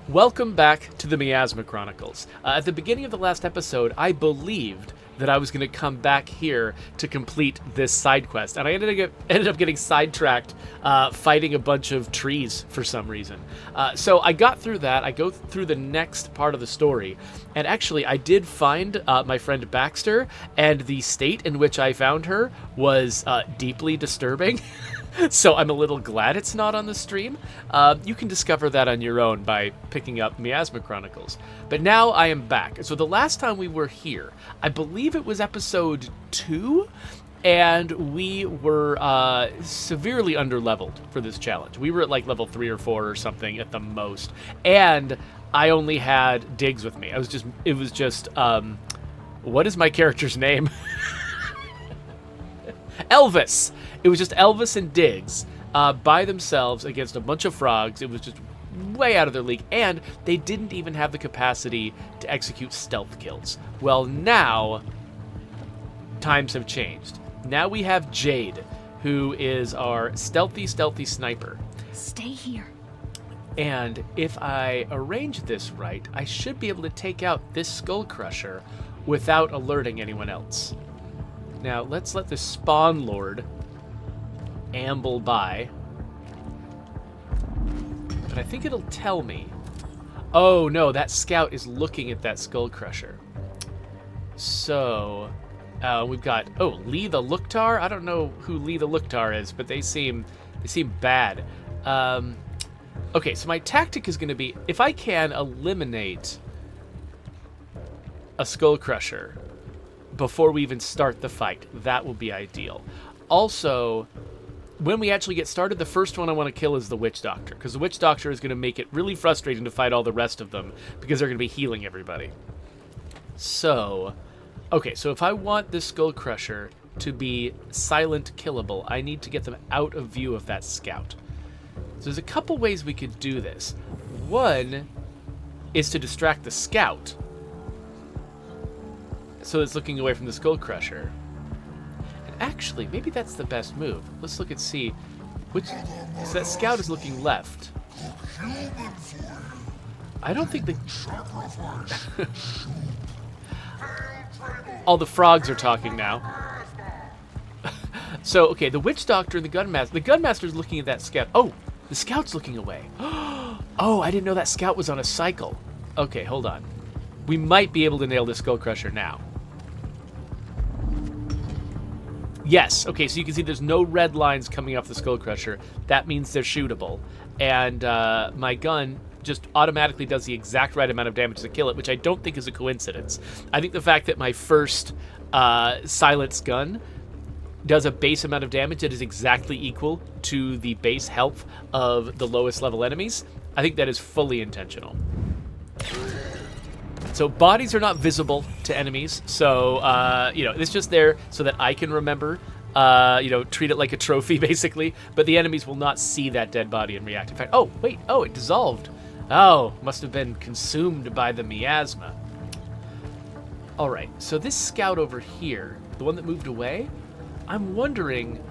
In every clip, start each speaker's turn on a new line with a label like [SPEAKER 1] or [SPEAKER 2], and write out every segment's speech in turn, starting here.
[SPEAKER 1] Welcome back to the Miasma Chronicles. At the beginning of the last episode, I believed that I was going to come back here to complete this side quest, and I ended up getting sidetracked fighting a bunch of trees for some reason. So I got through that. I go through the next part of the story, and actually I did find my friend Baxter, and the state in which I found her was deeply disturbing. So I'm a little glad it's not on the stream. You can discover that on your own by picking up Miasma Chronicles. But now I am back. So the last time we were here, I believe it was episode 2, and we were severely underleveled for this challenge. We were at like level 3 or 4 or something at the most, and I only had Diggs with me. It was just what is my character's name? Elvis. It was just Elvis and Diggs by themselves against a bunch of frogs. It was just way out of their league, and they didn't even have the capacity to execute stealth kills. Well, now times have changed. Now we have Jade, who is our stealthy sniper.
[SPEAKER 2] Stay here.
[SPEAKER 1] And if I arrange this right, I should be able to take out this skull crusher without alerting anyone else. Now, let's let the spawn lord amble by. But I think it'll tell me. Oh, no, that scout is looking at that skull crusher. So, we've got, Lee the Looktar? I don't know who Lee the Looktar is, but they seem bad. Okay, so my tactic is going to be, if I can eliminate a skull crusher before we even start the fight, that will be ideal. Also, when we actually get started, the first one I want to kill is the Witch Doctor, because the Witch Doctor is going to make it really frustrating to fight all the rest of them, because they're going to be healing everybody. So, okay, so if I want this Skull Crusher to be silent killable, I need to get them out of view of that scout. So there's a couple ways we could do this. One is to distract the scout, so it's looking away from the Skull Crusher. And actually, maybe that's the best move. Let's look and see which. So that scout is looking left. I don't think the. All the frogs are talking now. So, okay, the Witch Doctor and the Gunmaster. The Gunmaster's looking at that scout. Oh, the scout's looking away. Oh, I didn't know that scout was on a cycle. Okay, hold on. We might be able to nail this Skull Crusher now. Yes, okay, so you can see there's no red lines coming off the Skull Crusher. That means they're shootable. And my gun just automatically does the exact right amount of damage to kill it, which I don't think is a coincidence. I think the fact that my first silenced gun does a base amount of damage that is exactly equal to the base health of the lowest level enemies, I think that is fully intentional. So bodies are not visible to enemies, so, it's just there so that I can remember, treat it like a trophy, basically, but the enemies will not see that dead body and react. In fact, it dissolved. Oh, must have been consumed by the miasma. All right, so this scout over here, the one that moved away, I'm wondering,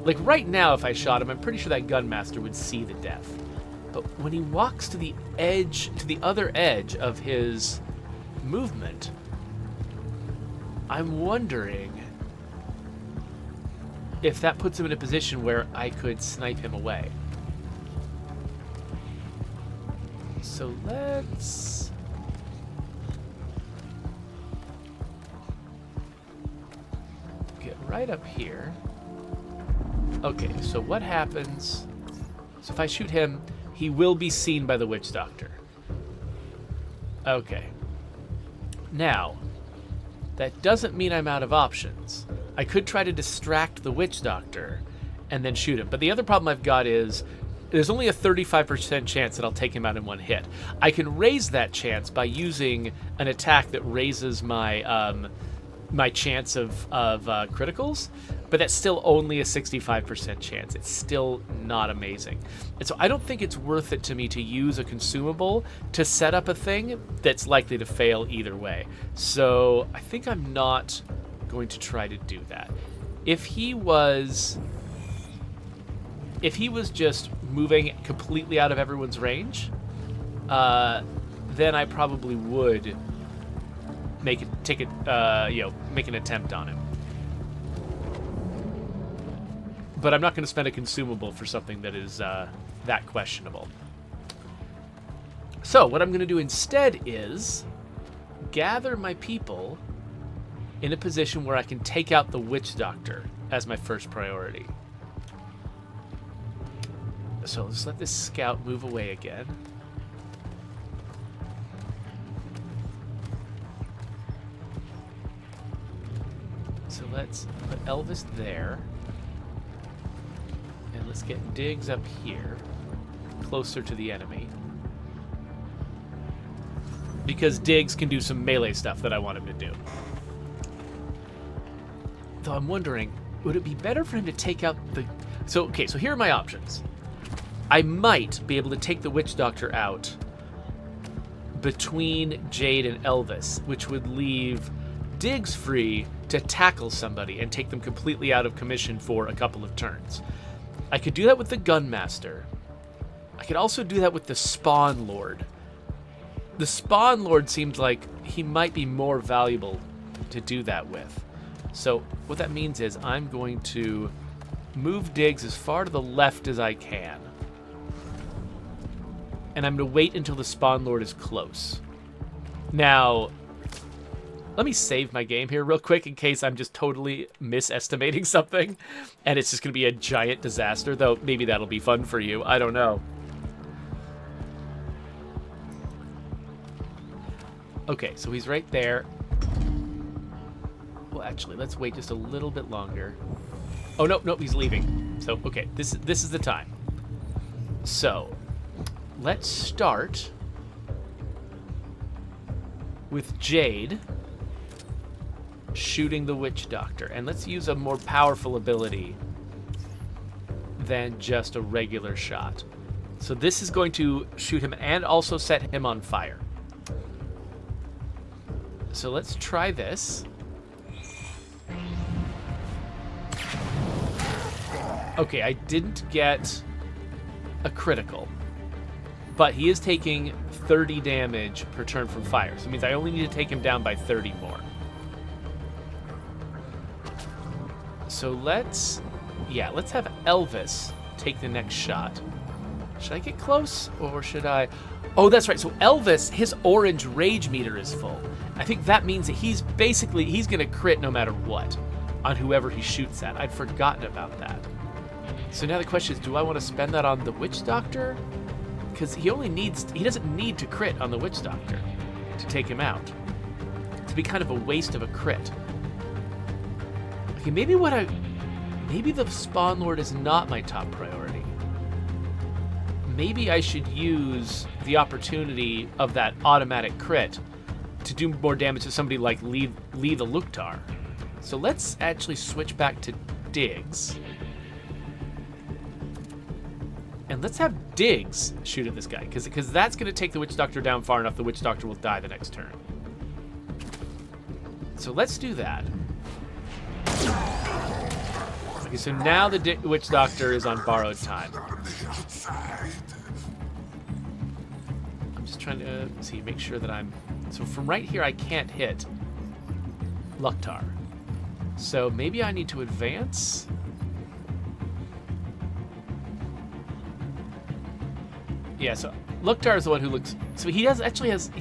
[SPEAKER 1] like right now if I shot him, I'm pretty sure that Gunmaster would see the death. But when he walks to the edge, to the other edge of his movement, I'm wondering if that puts him in a position where I could snipe him away. So let's get right up here. Okay, so what happens? So if I shoot him, he will be seen by the Witch Doctor. Okay. Now, that doesn't mean I'm out of options. I could try to distract the Witch Doctor and then shoot him. But the other problem I've got is there's only a 35% chance that I'll take him out in one hit. I can raise that chance by using an attack that raises my my chance of criticals, but that's still only a 65% chance. It's still not amazing. And so I don't think it's worth it to me to use a consumable to set up a thing that's likely to fail either way. So I think I'm not going to try to do that. If he was just moving completely out of everyone's range, then I probably would make an attempt on him. But I'm not going to spend a consumable for something that is that questionable. So what I'm going to do instead is gather my people in a position where I can take out the witch doctor as my first priority. So let's let this scout move away again. So let's put Elvis there. And let's get Diggs up here, closer to the enemy. Because Diggs can do some melee stuff that I want him to do. Though I'm wondering, would it be better for him to take out the... So here are my options. I might be able to take the Witch Doctor out between Jade and Elvis, which would leave Diggs free to tackle somebody and take them completely out of commission for a couple of turns. I could do that with the Gunmaster. I could also do that with the Spawn Lord. The Spawn Lord seems like he might be more valuable to do that with. So what that means is I'm going to move Diggs as far to the left as I can. And I'm going to wait until the Spawn Lord is close. Now, let me save my game here real quick in case I'm just totally misestimating something. And it's just going to be a giant disaster, though maybe that'll be fun for you. I don't know. Okay, so he's right there. Well, actually, let's wait just a little bit longer. Oh, no, he's leaving. So, okay, this is the time. So, let's start with Jade shooting the Witch Doctor. And let's use a more powerful ability than just a regular shot. So this is going to shoot him and also set him on fire. So let's try this. Okay, I didn't get a critical, but he is taking 30 damage per turn from fire. So it means I only need to take him down by 30 more. So let's have Elvis take the next shot. Should I get close or should I? Oh, that's right. So Elvis, his orange rage meter is full. I think that means that he's going to crit no matter what on whoever he shoots at. I'd forgotten about that. So now the question is, do I want to spend that on the Witch Doctor? Because he doesn't need to crit on the Witch Doctor to take him out. It'd be kind of a waste of a crit. Okay, maybe the Spawn Lord is not my top priority. Maybe I should use the opportunity of that automatic crit to do more damage to somebody like Lee the Luktar. So let's actually switch back to Diggs. And let's have Diggs shoot at this guy, because that's going to take the Witch Doctor down far enough the Witch Doctor will die the next turn. So let's do that. Okay, so now the Witch Doctor is on borrowed time. I'm just trying to make sure that I'm... So from right here, I can't hit Luktar. So maybe I need to advance. Yeah, so Luktar is the one who looks... So he's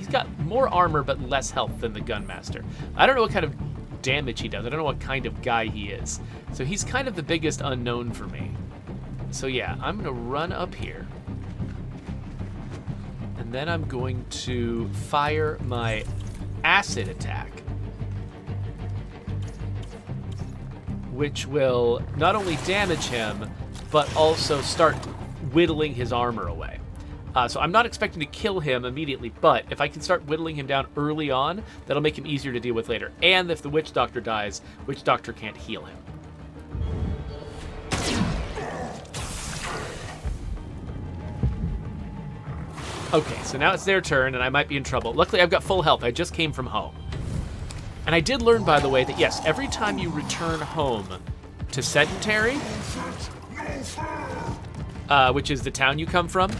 [SPEAKER 1] got more armor but less health than the Gunmaster. I don't know what kind of damage he does. I don't know what kind of guy he is. So he's kind of the biggest unknown for me. So yeah, I'm going to run up here. And then I'm going to fire my acid attack, which will not only damage him, but also start whittling his armor away. So I'm not expecting to kill him immediately, but if I can start whittling him down early on, that'll make him easier to deal with later. And if the Witch Doctor dies, Witch Doctor can't heal him. Okay, so now it's their turn, and I might be in trouble. Luckily, I've got full health. I just came from home. And I did learn, by the way, that yes, every time you return home to Sedentary, which is the town you come from,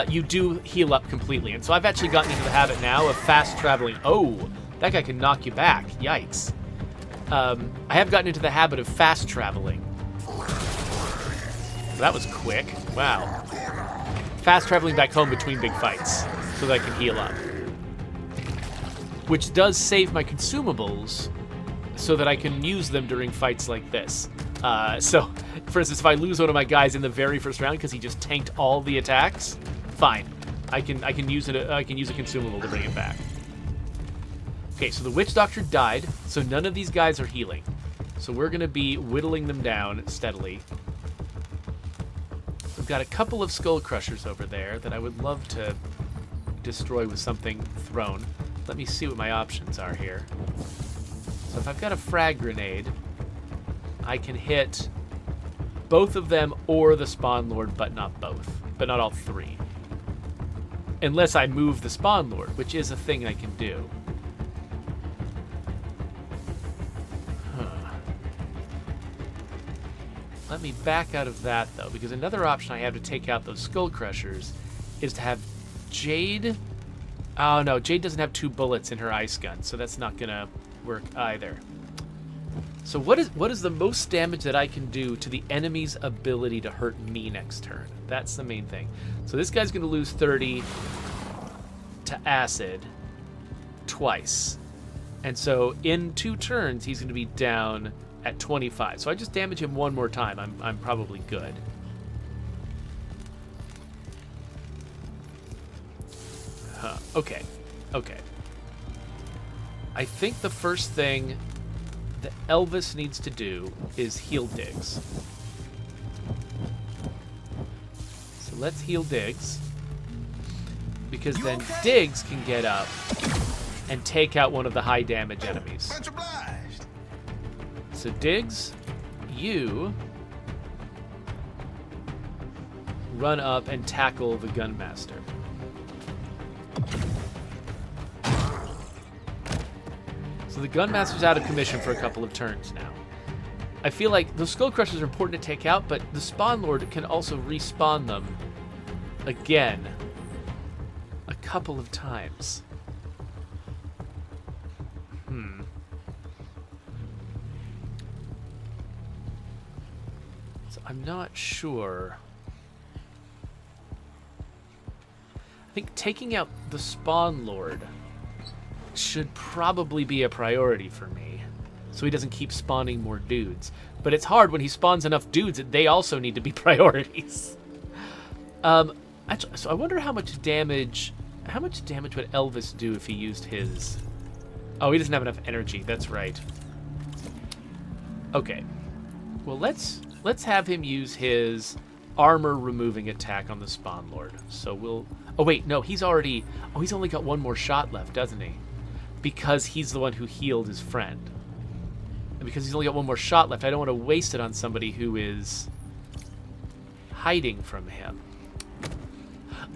[SPEAKER 1] you do heal up completely. And so I've actually gotten into the habit now of fast traveling. Oh, that guy can knock you back. Yikes. I have gotten into the habit of fast traveling. That was quick. Wow. Fast traveling back home between big fights so that I can heal up. Which does save my consumables so that I can use them during fights like this. So, for instance, if I lose one of my guys in the very first round because he just tanked all the attacks, fine. I can use it. I can use a consumable to bring it back. Okay, so the Witch Doctor died, so none of these guys are healing. So we're gonna be whittling them down steadily. We've got a couple of Skull Crushers over there that I would love to destroy with something thrown. Let me see what my options are here. So if I've got a frag grenade, I can hit both of them or the Spawn Lord, but not both. But not all three. Unless I move the Spawn Lord, which is a thing I can do. Let me back out of that, though, because another option I have to take out those Skull Crushers is to have Jade... Oh, no, Jade doesn't have 2 bullets in her ice gun, so that's not going to work either. So what is the most damage that I can do to the enemy's ability to hurt me next turn? That's the main thing. So this guy's going to lose 30 to acid twice. And so in 2 turns, he's going to be down at 25. So I just damage him one more time. I'm probably good. Okay. I think the first thing that Elvis needs to do is heal Diggs. So let's heal Diggs. Because then Diggs can get up and take out one of the high damage enemies. So Diggs, you run up and tackle the Gunmaster. So the Gunmaster's out of commission for a couple of turns now. I feel like those Skull Crushers are important to take out, but the Spawn Lord can also respawn them again a couple of times. So I'm not sure. I think taking out the Spawn Lord should probably be a priority for me, so he doesn't keep spawning more dudes. But it's hard when he spawns enough dudes that they also need to be priorities. Actually, so I wonder how much damage would Elvis do if he used his... Oh, he doesn't have enough energy. That's right. Okay. Well, let's have him use his armor removing attack on the Spawn Lord. So we'll... Oh, wait, no, he's already... Oh, he's only got one more shot left, doesn't he? Because he's the one who healed his friend. And because he's only got one more shot left, I don't want to waste it on somebody who is hiding from him.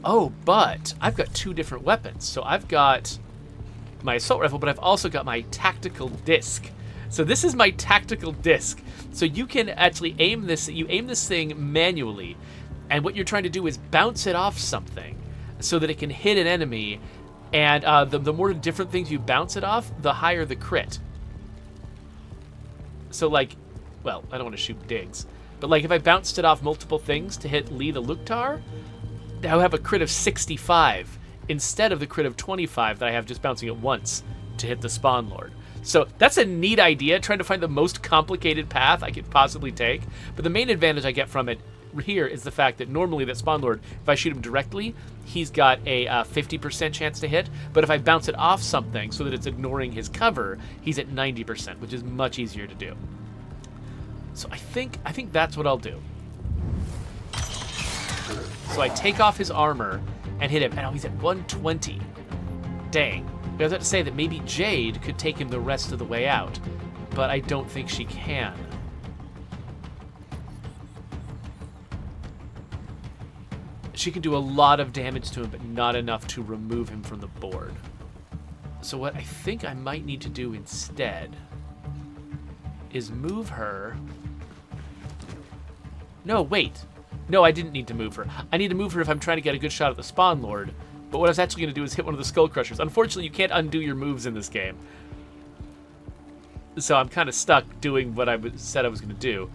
[SPEAKER 1] Oh, but I've got 2 different weapons. So I've got my assault rifle, but I've also got my tactical disc. So this is my tactical disc. So you can actually aim this. You aim this thing manually, and what you're trying to do is bounce it off something so that it can hit an enemy. And the more different things you bounce it off, the higher the crit. So, like, well, I don't want to shoot Diggs, but like if I bounced it off multiple things to hit Lee the Luktar, I'll have a crit of 65 instead of the crit of 25 that I have just bouncing it once to hit the Spawn Lord. So that's a neat idea, trying to find the most complicated path I could possibly take. But the main advantage I get from it here is the fact that normally that Spawn Lord, if I shoot him directly, he's got a 50% chance to hit. But if I bounce it off something so that it's ignoring his cover, he's at 90%, which is much easier to do. So I think that's what I'll do. So I take off his armor and hit him. And he's at 120. Dang. I was about to say that maybe Jade could take him the rest of the way out, but I don't think she can. She can do a lot of damage to him, but not enough to remove him from the board. So what I think I might need to do instead is move her... No, wait. No, I didn't need to move her. I need to move her if I'm trying to get a good shot at the Spawn Lord. But what I was actually going to do is hit one of the Skull Crushers. Unfortunately, you can't undo your moves in this game. So I'm kind of stuck doing what I said I was going to do.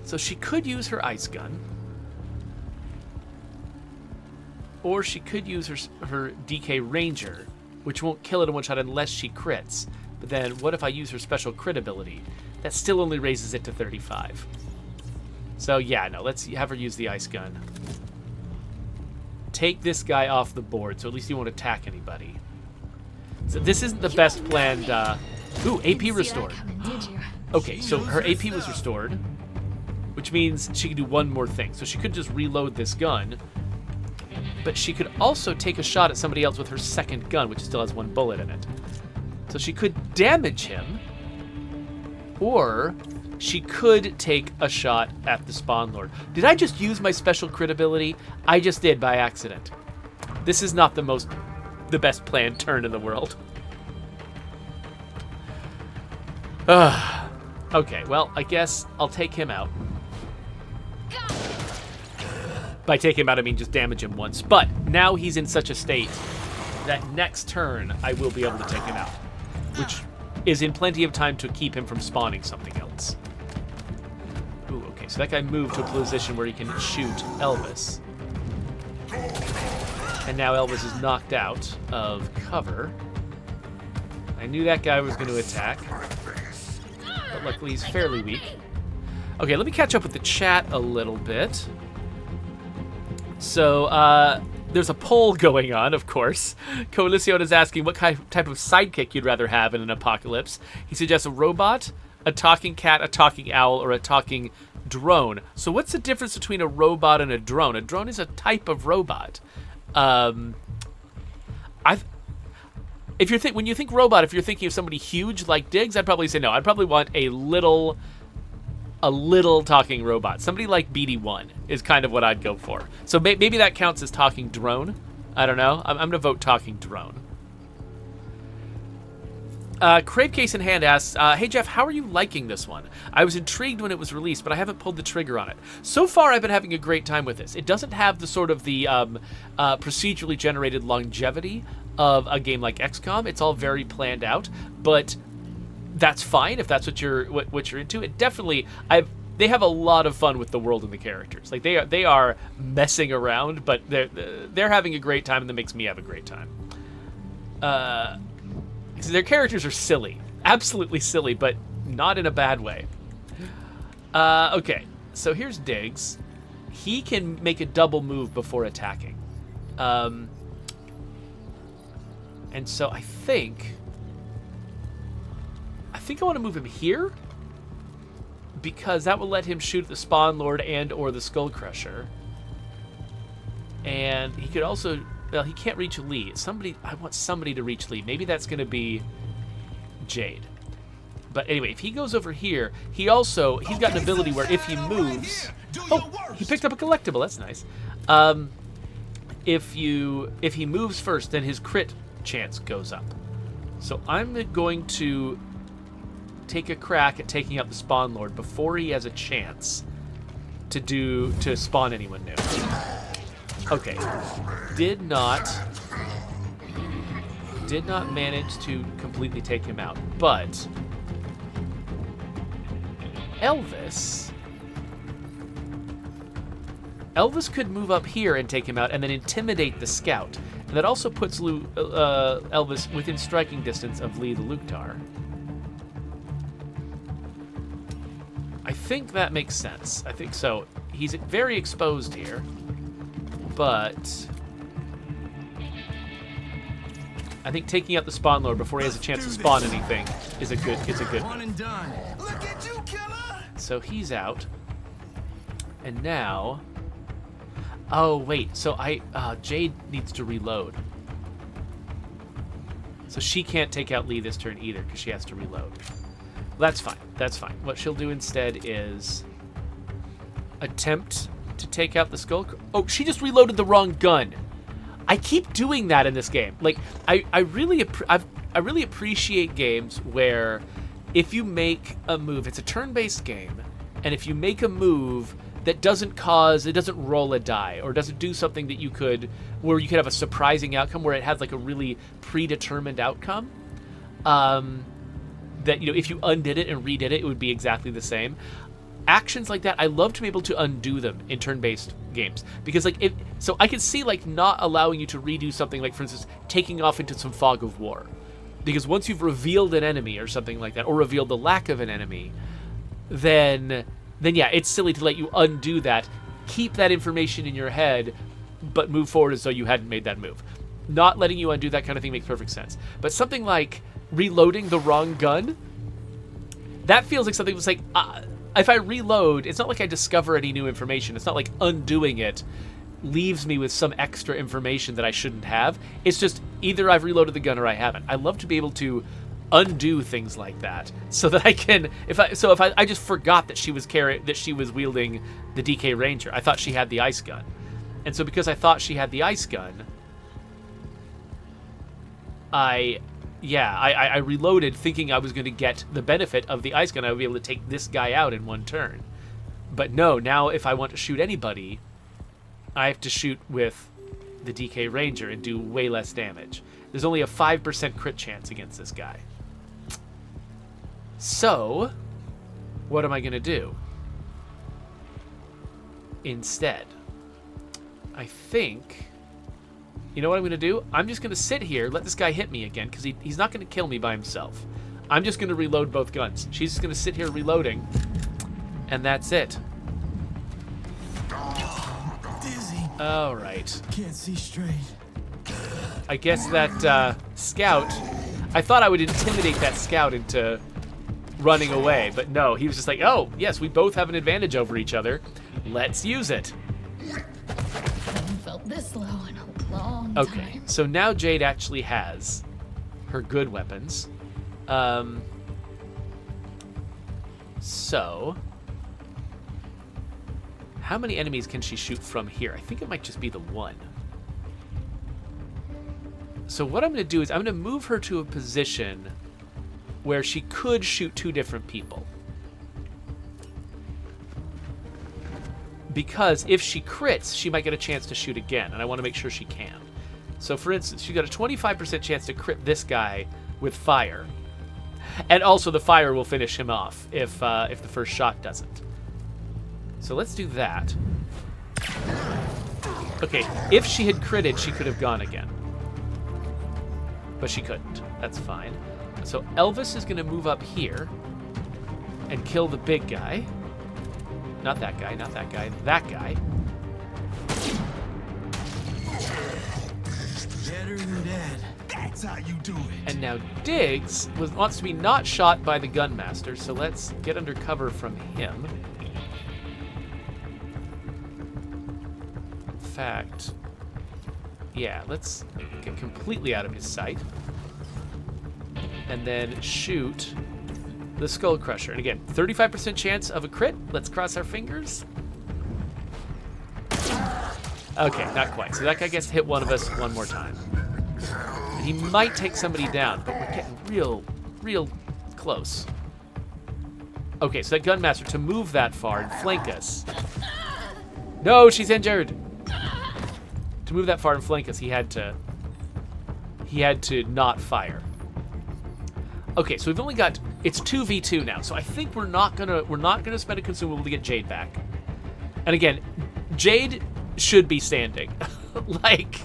[SPEAKER 1] So she could use her Ice Gun. Or she could use her DK Ranger, which won't kill it in one shot unless she crits. But then what if I use her special crit ability? That still only raises it to 35. So yeah, no, let's have her use the Ice Gun. Take this guy off the board, so at least he won't attack anybody. So this isn't the best planned... Ooh, AP restored. Okay, so her AP was restored, which means she can do one more thing. So she could just reload this gun, but she could also take a shot at somebody else with her second gun, which still has one bullet in it. So she could damage him, or she could take a shot at the Spawn Lord. Did I just use my special crit ability? I just did by accident. This is not the best planned turn in the world. Okay, well, I guess I'll take him out. By take him out, I mean just damage him once. But now he's in such a state that next turn I will be able to take him out, which is in plenty of time to keep him from spawning something else. Ooh, okay, so that guy moved to a position where he can shoot Elvis. And now Elvis is knocked out of cover. I knew that guy was going to attack, but luckily he's fairly weak. Okay, let me catch up with the chat a little bit. So, there's a poll going on, of course. Coalition is asking what type of sidekick you'd rather have in an apocalypse. He suggests a robot, a talking cat, a talking owl, or a talking drone. So what's the difference between a robot and a drone? A drone is a type of robot. When you think robot, if you're thinking of somebody huge like Diggs, I'd probably say no. I'd probably want a little talking robot. Somebody like BD1 is kind of what I'd go for. So maybe that counts as talking drone. I don't know. I'm going to vote talking drone. Crave Case in Hand asks, hey Jeff, how are you liking this one? I was intrigued when it was released, but I haven't pulled the trigger on it. So far, I've been having a great time with this. It doesn't have the sort of the procedurally generated longevity of a game like XCOM. It's all very planned out, but that's fine if that's what you're into. It definitely, they have a lot of fun with the world and the characters. Like they are messing around, but they're having a great time, and that makes me have a great time. Their characters are silly, absolutely silly, but not in a bad way. Okay, so here's Diggs. He can make a double move before attacking. And so I think I want to move him here, because that will let him shoot the Spawn Lord and or the Skull Crusher. And he could also, well, he can't reach Lee. I want somebody to reach Lee. Maybe that's going to be Jade. But anyway, if he goes over here, he's got an ability where if he moves, he picked up a collectible. That's nice. If he moves first, then his crit chance goes up. So I'm going to take a crack at taking out the Spawn Lord before he has a chance to spawn anyone new. Okay, did not manage to completely take him out, but Elvis could move up here and take him out and then intimidate the scout. And that also puts Elvis within striking distance of Lee the Luktar. I think that makes sense. I think so. He's very exposed here, but I think taking out the Spawn Lord before he has a chance to spawn anything is a good one. So he's out. And now, oh wait, so Jade needs to reload. So she can't take out Lee this turn either because she has to reload. That's fine. That's fine. What she'll do instead is attempt to take out the Skull. Oh, she just reloaded the wrong gun. I keep doing that in this game. Like, I really appreciate games where if you make a move, it's a turn-based game, and if you make a move that doesn't roll a die, or doesn't do something that where you could have a surprising outcome, where it has like a really predetermined outcome. That, if you undid it and redid it would be exactly the same. Actions like that, I love to be able to undo them in turn-based games, because so I can see like not allowing you to redo something, like for instance taking off into some fog of war, because once you've revealed an enemy or something like that, or revealed the lack of an enemy, then yeah, it's silly to let you undo that, keep that information in your head, but move forward as though you hadn't made that move. Not letting you undo that kind of thing makes perfect sense. But something like reloading the wrong gun, that feels like something that's like, if I reload, it's not like I discover any new information. It's not like undoing it leaves me with some extra information that I shouldn't have. It's just either I've reloaded the gun or I haven't. I love to be able to undo things like that, so that I can, if I just forgot that she was wielding the DK Ranger. I thought she had the ice gun, and so because I thought she had the ice gun, I reloaded thinking I was going to get the benefit of the ice gun. I would be able to take this guy out in one turn. But no, now if I want to shoot anybody, I have to shoot with the DK Ranger and do way less damage. There's only a 5% crit chance against this guy. So, what am I going to do instead? I think... You know what I'm going to do? I'm just going to sit here, let this guy hit me again, because he's not going to kill me by himself. I'm just going to reload both guns. She's just going to sit here reloading, and that's it.
[SPEAKER 2] Dizzy.
[SPEAKER 1] All right.
[SPEAKER 2] Can't see straight.
[SPEAKER 1] I guess that scout... I thought I would intimidate that scout into running away, but no. He was just like, oh, yes, we both have an advantage over each other. Let's use it.
[SPEAKER 3] Haven't felt this low in a long
[SPEAKER 1] Okay,
[SPEAKER 3] time.
[SPEAKER 1] so now Jade actually has her good weapons. So, how many enemies can she shoot from here? I think it might just be the one. So what I'm going to do is I'm going to move her to a position where she could shoot two different people. Because if she crits, she might get a chance to shoot again, and I want to make sure she can. So for instance, she's got a 25% chance to crit this guy with fire. And also the fire will finish him off if the first shot doesn't. So let's do that. Okay, if she had critted, she could have gone again. But she couldn't. That's fine. So Elvis is going to move up here and kill the big guy. Not that guy, not that guy, that guy.
[SPEAKER 2] Better than dead. That's how you do it.
[SPEAKER 1] And now Diggs wants to be not shot by the Gunmaster, so let's get under cover from him. In fact, yeah, let's get completely out of his sight. And then shoot the Skull Crusher. And again, 35% chance of a crit. Let's cross our fingers. Okay, not quite. So that guy gets to hit one of us one more time. And he might take somebody down, but we're getting real close. Okay, so that Gunmaster, to move that far and flank us. No, she's injured. To move that far and flank us, he had to not fire. Okay, so we've only got, it's 2v2 now, so I think we're not gonna spend a consumable to get Jade back. And again, Jade should be standing. Like,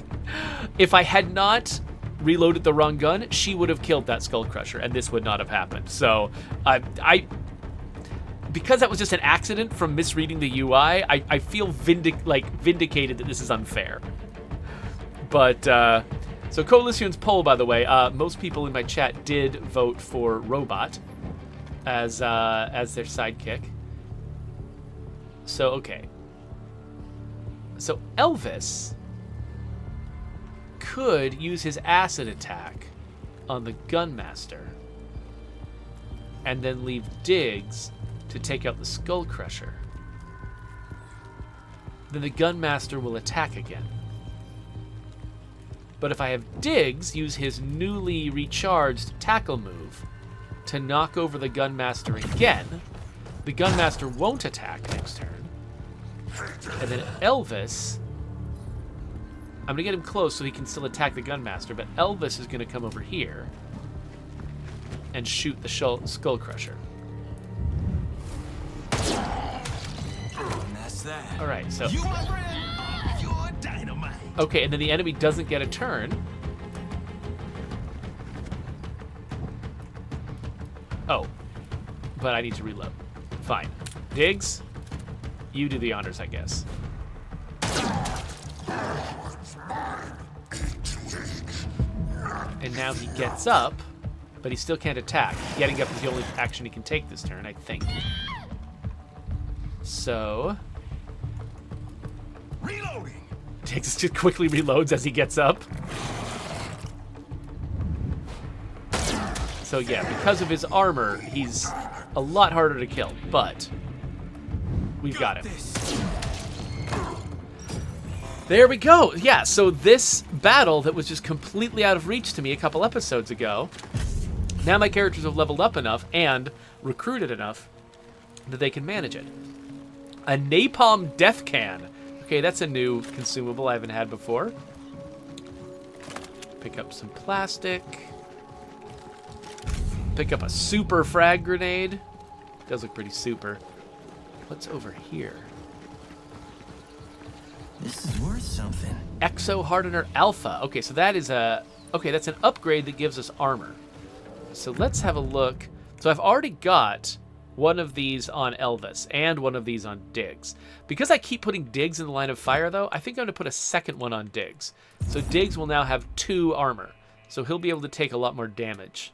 [SPEAKER 1] if I had not reloaded the wrong gun, she would have killed that Skull Crusher, and this would not have happened. So, because that was just an accident from misreading the UI, I feel vindicated that this is unfair. But, so Coalition's poll, by the way, most people in my chat did vote for Robot as their sidekick. So, okay. So Elvis could use his acid attack on the Gunmaster and then leave Diggs to take out the Skull Crusher. Then the Gunmaster will attack again. But if I have Diggs use his newly recharged tackle move to knock over the Gunmaster again, the Gunmaster won't attack next turn, And then Elvis, I'm going to get him close so he can still attack the Gunmaster, but Elvis is going to come over here and shoot the Skull Crusher.
[SPEAKER 2] And that's that.
[SPEAKER 1] All right, so...
[SPEAKER 2] You, my friend, you're dynamite.
[SPEAKER 1] Okay, and then the enemy doesn't get a turn. Oh, but I need to reload. Fine. Diggs, you do the honors, I guess. And now he gets up, but he still can't attack. Getting up is the only action he can take this turn, I think. So...
[SPEAKER 2] Reloading.
[SPEAKER 1] Diggs just quickly reloads as he gets up. So yeah, because of his armor, he's a lot harder to kill, but we've got him. There we go. Yeah, so this battle that was just completely out of reach to me a couple episodes ago, now my characters have leveled up enough and recruited enough that they can manage it. A napalm death can. Okay, that's a new consumable I haven't had before. Pick up some plastic. Pick up a super frag grenade. Does look pretty super. What's over here?
[SPEAKER 2] This is worth something.
[SPEAKER 1] Exo Hardener Alpha. Okay, so that is that's an upgrade that gives us armor. So let's have a look. So I've already got one of these on Elvis and one of these on Diggs. Because I keep putting Diggs in the line of fire, though, I think I'm going to put a second one on Diggs. So Diggs will now have 2 armor. So he'll be able to take a lot more damage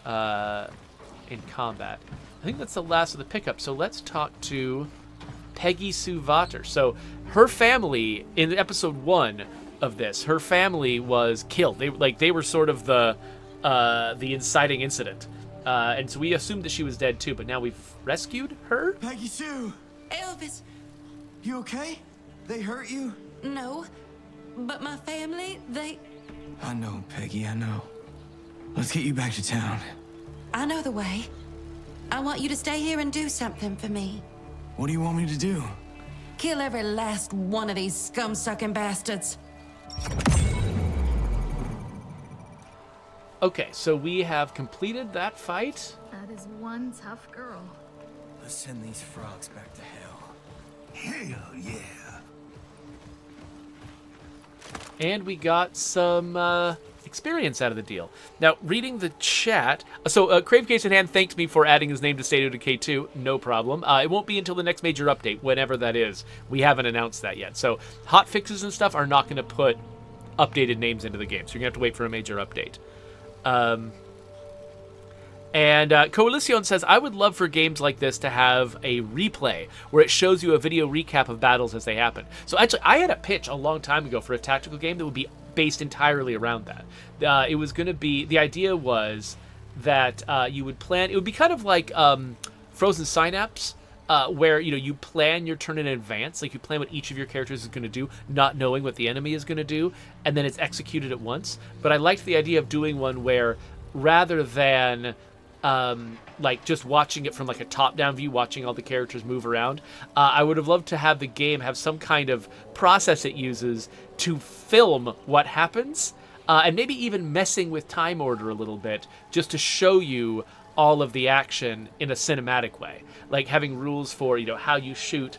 [SPEAKER 1] in combat. I think that's the last of the pickups. So let's talk to Peggy Sue Vater. So her family, in episode 1 of this, her family was killed. They were sort of the inciting incident. And so we assumed that she was dead too, but now we've rescued her?
[SPEAKER 2] Peggy Sue,
[SPEAKER 4] Elvis,
[SPEAKER 2] you okay? They hurt you?
[SPEAKER 4] no. But my family, they...
[SPEAKER 2] I know, Peggy, I know. Let's get you back to town.
[SPEAKER 4] I know the way. I want you to stay here and do something for me.
[SPEAKER 2] What do you want me to do?
[SPEAKER 4] Kill every last one of these scum-sucking bastards.
[SPEAKER 1] Okay, so we have completed that fight.
[SPEAKER 3] That is one tough girl.
[SPEAKER 2] Let's send these frogs back to hell. Hell yeah.
[SPEAKER 1] And we got some experience out of the deal. Now, reading the chat... So, Crave Case in Hand thanked me for adding his name to State of Decay 2. No problem. It won't be until the next major update, whenever that is. We haven't announced that yet. So, hot fixes and stuff are not going to put updated names into the game. So, you're going to have to wait for a major update. Coalition says, I would love for games like this to have a replay where it shows you a video recap of battles as they happen. So actually, I had a pitch a long time ago for a tactical game that would be based entirely around that. It was going to be, the idea was that you would plan, it would be kind of like Frozen Synapse, where you plan your turn in advance, like you plan what each of your characters is going to do, not knowing what the enemy is going to do, and then it's executed at once. But I liked the idea of doing one where rather than like just watching it from like a top-down view, watching all the characters move around, I would have loved to have the game have some kind of process it uses to film what happens, and maybe even messing with time order a little bit, just to show you all of the action in a cinematic way, like having rules for how you shoot,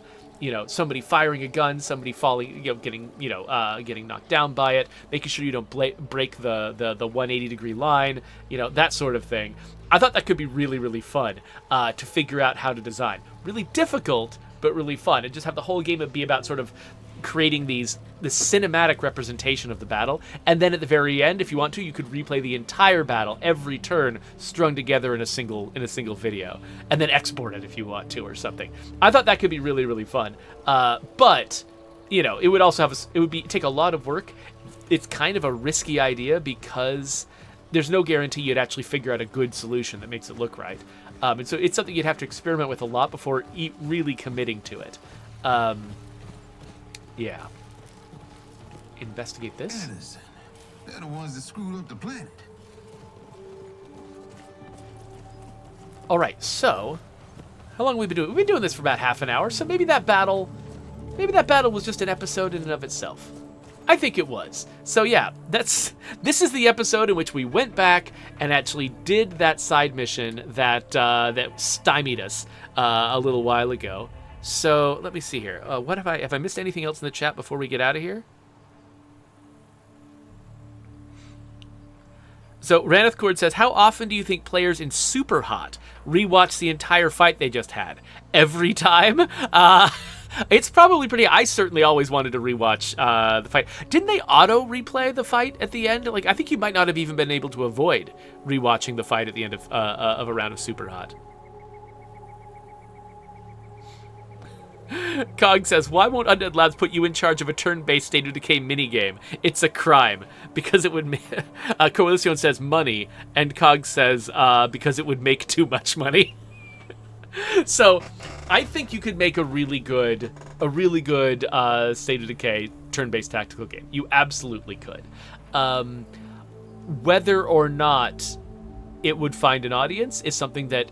[SPEAKER 1] somebody firing a gun, somebody falling, getting knocked down by it, making sure you don't break the 180-degree line, that sort of thing. I thought that could be really, really fun to figure out how to design. Really difficult, but really fun, and just have the whole game be about sort of creating this cinematic representation of the battle, and then at the very end, if you want to, you could replay the entire battle, every turn strung together in a single video, and then export it if you want to or something. I thought that could be really, really fun, but it would also take a lot of work. It's kind of a risky idea because there's no guarantee you'd actually figure out a good solution that makes it look right, and so it's something you'd have to experiment with a lot before really committing to it. Yeah. Investigate this.
[SPEAKER 2] Edison. They're the ones that screwed up the planet.
[SPEAKER 1] All right, so how long have we been doing? We've been doing this for about half an hour, so maybe that battle maybe that battle was just an episode in and of itself. I think it was. So yeah, this is the episode in which we went back and actually did that side mission that stymied us a little while ago. So let me see here. What have I missed anything else in the chat before we get out of here? So Raneth Cord says, how often do you think players in Super Hot rewatch the entire fight they just had? Every time? It's probably pretty... I certainly always wanted to rewatch the fight. Didn't they auto-replay the fight at the end? Like, I think you might not have even been able to avoid rewatching the fight at the end of a round of Super Hot. Cog says, why won't Undead Labs put you in charge of a turn-based State of Decay minigame? It's a crime. Because it would make... Coalition says money, and Cog says because it would make too much money. So, I think you could make a really good State of Decay turn-based tactical game. You absolutely could. Whether or not it would find an audience is something that,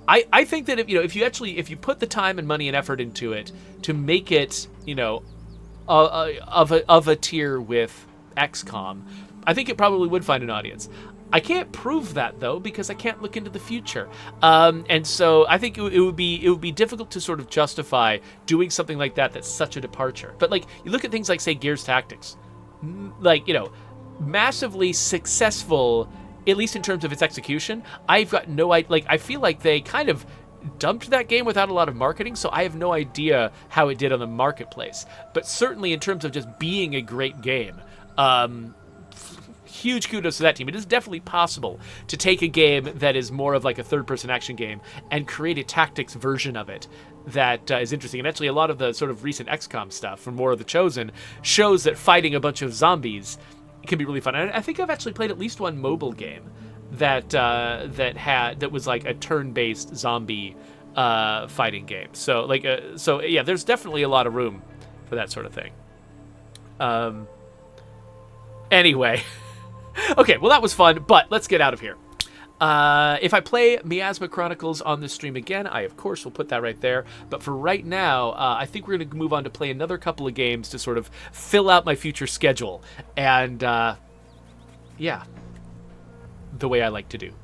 [SPEAKER 1] I think that if you put the time and money and effort into it to make it, of a tier with XCOM, I think it probably would find an audience. I can't prove that though because I can't look into the future, and so I think it would be difficult to sort of justify doing something like that. That's such a departure. But like you look at things like say Gears Tactics, like massively successful, at least in terms of its execution. I've got no idea. Like I feel like they kind of dumped that game without a lot of marketing, so I have no idea how it did on the marketplace. But certainly in terms of just being a great game. Huge kudos to that team. It is definitely possible to take a game that is more of like a third-person action game and create a tactics version of it that is interesting. And actually, a lot of the sort of recent XCOM stuff from War of the Chosen shows that fighting a bunch of zombies can be really fun. And I think I've actually played at least one mobile game that was like a turn-based zombie fighting game. So yeah, there's definitely a lot of room for that sort of thing. Anyway. Okay, well that was fun, but let's get out of here. If I play Miasma Chronicles on the stream again, I of course will put that right there. But for right now, I think we're going to move on to play another couple of games to sort of fill out my future schedule. And, yeah, the way I like to do.